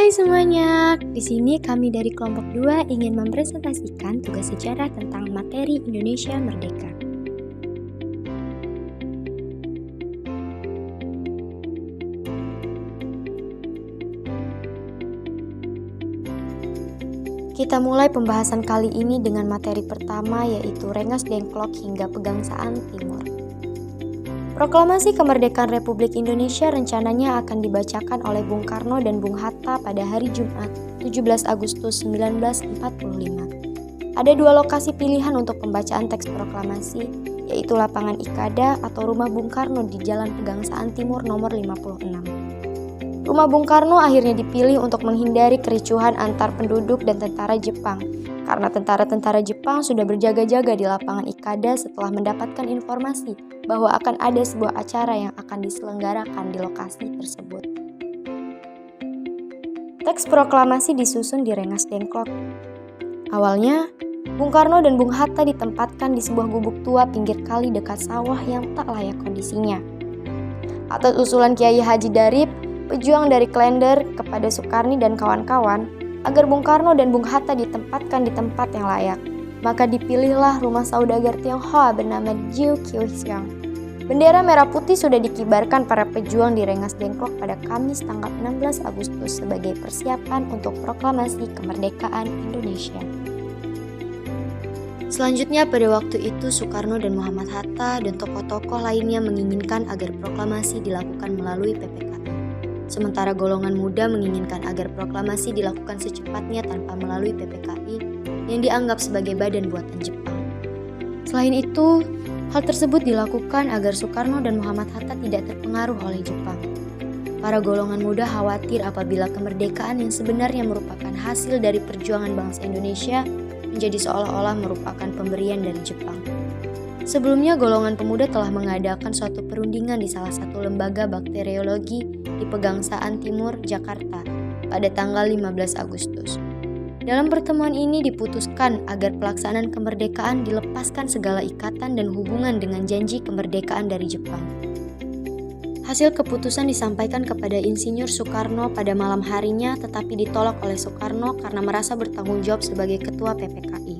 Hai semuanya, di sini kami dari kelompok 2 ingin mempresentasikan tugas sejarah tentang materi Indonesia Merdeka. Kita mulai pembahasan kali ini dengan materi pertama, yaitu Rengas Dengklok hingga Pegangsaan Timur. Proklamasi Kemerdekaan Republik Indonesia rencananya akan dibacakan oleh Bung Karno dan Bung Hatta pada hari Jumat 17 Agustus 1945. Ada dua lokasi pilihan untuk pembacaan teks proklamasi, yaitu lapangan Ikada atau rumah Bung Karno di Jalan Pegangsaan Timur nomor 56. Rumah Bung Karno akhirnya dipilih untuk menghindari kericuhan antar penduduk dan tentara Jepang, karena tentara-tentara Jepang sudah berjaga-jaga di lapangan Ikada setelah mendapatkan informasi bahwa akan ada sebuah acara yang akan diselenggarakan di lokasi tersebut. Teks proklamasi disusun di Rengas Dengklok. Awalnya, Bung Karno dan Bung Hatta ditempatkan di sebuah gubuk tua pinggir kali dekat sawah yang tak layak kondisinya. Atas usulan Kiai Haji Darip, pejuang dari Klender, kepada Sukarni dan kawan-kawan, agar Bung Karno dan Bung Hatta ditempatkan di tempat yang layak, maka dipilihlah rumah saudagar Tionghoa bernama Jiu Qiuxiang. Bendera merah putih sudah dikibarkan para pejuang di Rengas Dengklok pada Kamis tanggal 16 Agustus sebagai persiapan untuk proklamasi kemerdekaan Indonesia. Selanjutnya pada waktu itu Soekarno dan Muhammad Hatta dan tokoh-tokoh lainnya menginginkan agar proklamasi dilakukan melalui PPKI. Sementara golongan muda menginginkan agar proklamasi dilakukan secepatnya tanpa melalui PPKI yang dianggap sebagai badan buatan Jepang. Selain itu, hal tersebut dilakukan agar Soekarno dan Muhammad Hatta tidak terpengaruh oleh Jepang. Para golongan muda khawatir apabila kemerdekaan yang sebenarnya merupakan hasil dari perjuangan bangsa Indonesia menjadi seolah-olah merupakan pemberian dari Jepang. Sebelumnya, golongan pemuda telah mengadakan suatu perundingan di salah satu lembaga bakteriologi di Pegangsaan Timur, Jakarta, pada tanggal 15 Agustus. Dalam pertemuan ini diputuskan agar pelaksanaan kemerdekaan dilepaskan segala ikatan dan hubungan dengan janji kemerdekaan dari Jepang. Hasil keputusan disampaikan kepada Insinyur Soekarno pada malam harinya, tetapi ditolak oleh Soekarno karena merasa bertanggung jawab sebagai ketua PPKI.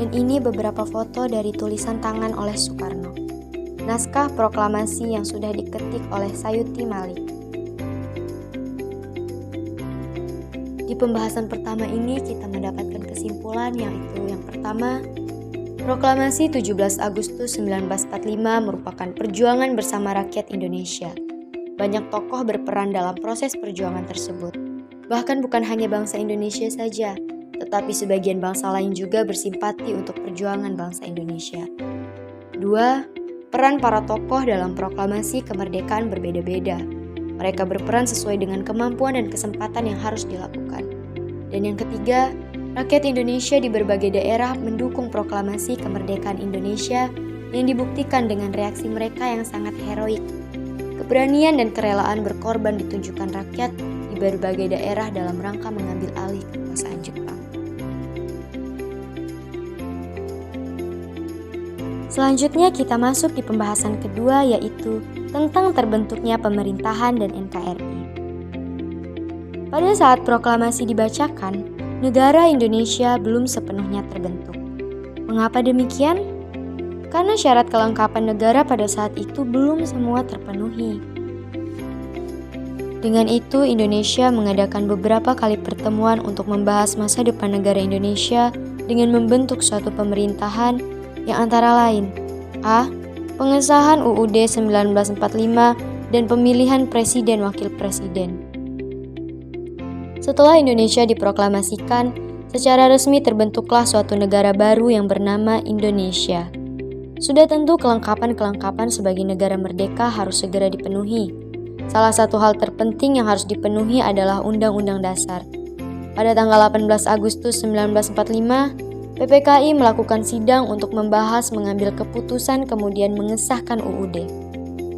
Dan ini beberapa foto dari tulisan tangan oleh Soekarno. Naskah proklamasi yang sudah diketik oleh Sayuti Malik. Di pembahasan pertama ini kita mendapatkan kesimpulan, yaitu yang pertama, proklamasi 17 Agustus 1945 merupakan perjuangan bersama rakyat Indonesia. Banyak tokoh berperan dalam proses perjuangan tersebut. Bahkan bukan hanya bangsa Indonesia saja, tetapi sebagian bangsa lain juga bersimpati untuk perjuangan bangsa Indonesia. 2. Peran para tokoh dalam proklamasi kemerdekaan berbeda-beda. Mereka berperan sesuai dengan kemampuan dan kesempatan yang harus dilakukan. Dan yang ketiga, rakyat Indonesia di berbagai daerah mendukung proklamasi kemerdekaan Indonesia yang dibuktikan dengan reaksi mereka yang sangat heroik. Keberanian dan kerelaan berkorban ditunjukkan rakyat di berbagai daerah dalam rangka mengambil alih kekuasaan Jepang. Selanjutnya kita masuk di pembahasan kedua, yaitu tentang terbentuknya pemerintahan dan NKRI. Pada saat proklamasi dibacakan, negara Indonesia belum sepenuhnya terbentuk. Mengapa demikian? Karena syarat kelengkapan negara pada saat itu belum semua terpenuhi. Dengan itu, Indonesia mengadakan beberapa kali pertemuan untuk membahas masa depan negara Indonesia dengan membentuk suatu pemerintahan yang antara lain A. Pengesahan UUD 1945 dan pemilihan presiden wakil presiden. Setelah Indonesia diproklamasikan, secara resmi terbentuklah suatu negara baru yang bernama Indonesia. Sudah tentu kelengkapan-kelengkapan sebagai negara merdeka harus segera dipenuhi. Salah satu hal terpenting yang harus dipenuhi adalah Undang-Undang Dasar. Pada tanggal 18 Agustus 1945, PPKI melakukan sidang untuk membahas mengambil keputusan kemudian mengesahkan UUD.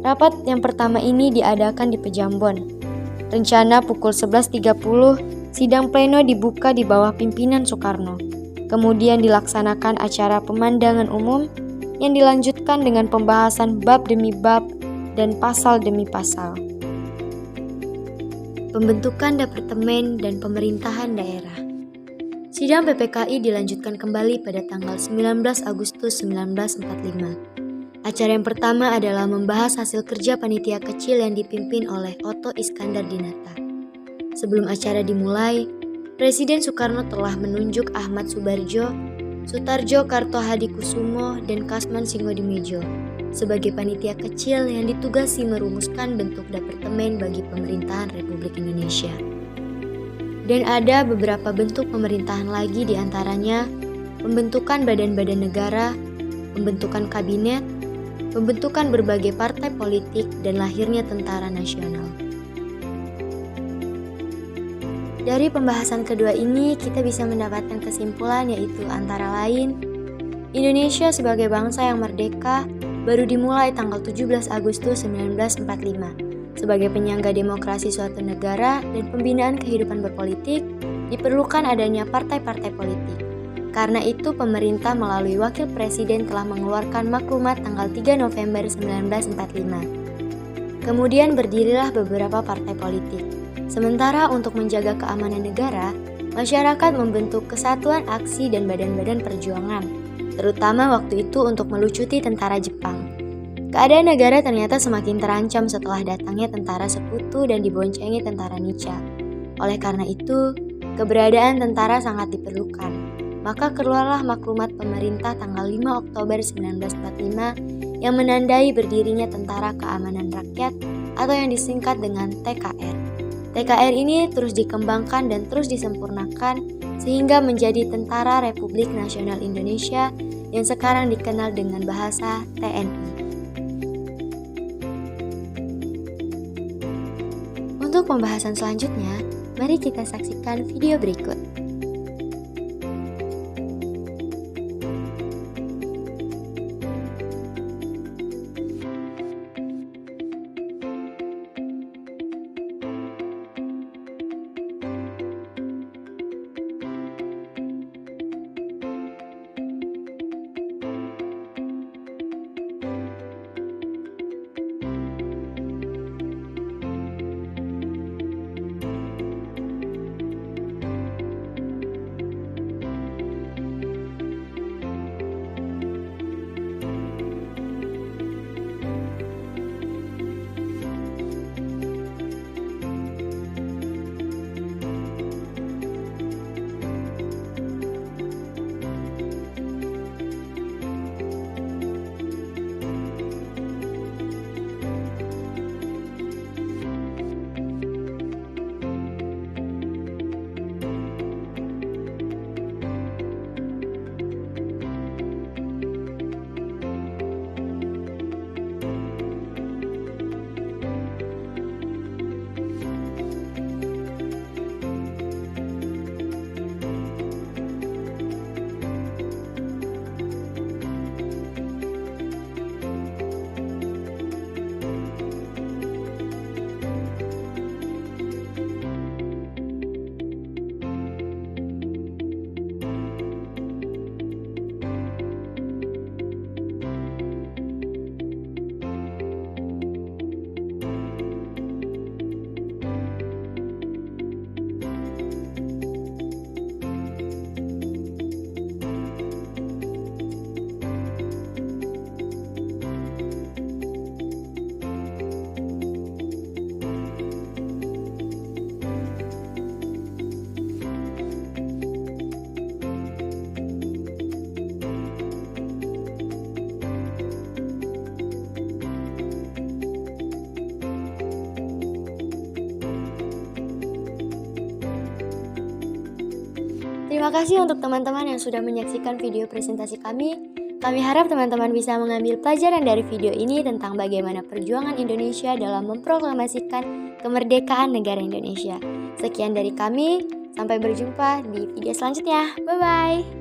Rapat yang pertama ini diadakan di Pejambon. Rencana pukul 11.30, sidang pleno dibuka di bawah pimpinan Soekarno. Kemudian dilaksanakan acara pemandangan umum yang dilanjutkan dengan pembahasan bab demi bab dan pasal demi pasal. Pembentukan Departemen dan Pemerintahan Daerah. Sidang PPKI dilanjutkan kembali pada tanggal 19 Agustus 1945. Acara yang pertama adalah membahas hasil kerja panitia kecil yang dipimpin oleh Otto Iskandar Dinata. Sebelum acara dimulai, Presiden Soekarno telah menunjuk Ahmad Subarjo, Sutarjo Kartohadikusumo, dan Kasman Singodimedjo sebagai panitia kecil yang ditugasi merumuskan bentuk departemen bagi pemerintahan Republik Indonesia. Dan ada beberapa bentuk pemerintahan lagi, diantaranya pembentukan badan-badan negara, pembentukan kabinet, pembentukan berbagai partai politik, dan lahirnya tentara nasional. Dari pembahasan kedua ini, kita bisa mendapatkan kesimpulan, yaitu antara lain, Indonesia sebagai bangsa yang merdeka baru dimulai tanggal 17 Agustus 1945. Sebagai penyangga demokrasi suatu negara dan pembinaan kehidupan berpolitik, diperlukan adanya partai-partai politik. Karena itu, pemerintah melalui Wakil Presiden telah mengeluarkan maklumat tanggal 3 November 1945. Kemudian berdirilah beberapa partai politik. Sementara untuk menjaga keamanan negara, masyarakat membentuk kesatuan aksi dan badan-badan perjuangan, terutama waktu itu untuk melucuti tentara Jepang. Keadaan negara ternyata semakin terancam setelah datangnya tentara sekutu dan diboncengi tentara Nica. Oleh karena itu, keberadaan tentara sangat diperlukan. Maka keluarlah maklumat pemerintah tanggal 5 Oktober 1945 yang menandai berdirinya Tentara Keamanan Rakyat atau yang disingkat dengan TKR. TKR ini terus dikembangkan dan terus disempurnakan sehingga menjadi Tentara Republik Nasional Indonesia yang sekarang dikenal dengan bahasa TNI. Untuk pembahasan selanjutnya, mari kita saksikan video berikut. Terima kasih untuk teman-teman yang sudah menyaksikan video presentasi kami. Kami harap teman-teman bisa mengambil pelajaran dari video ini tentang bagaimana perjuangan Indonesia dalam memproklamasikan kemerdekaan negara Indonesia. Sekian dari kami, sampai berjumpa di video selanjutnya. Bye-bye!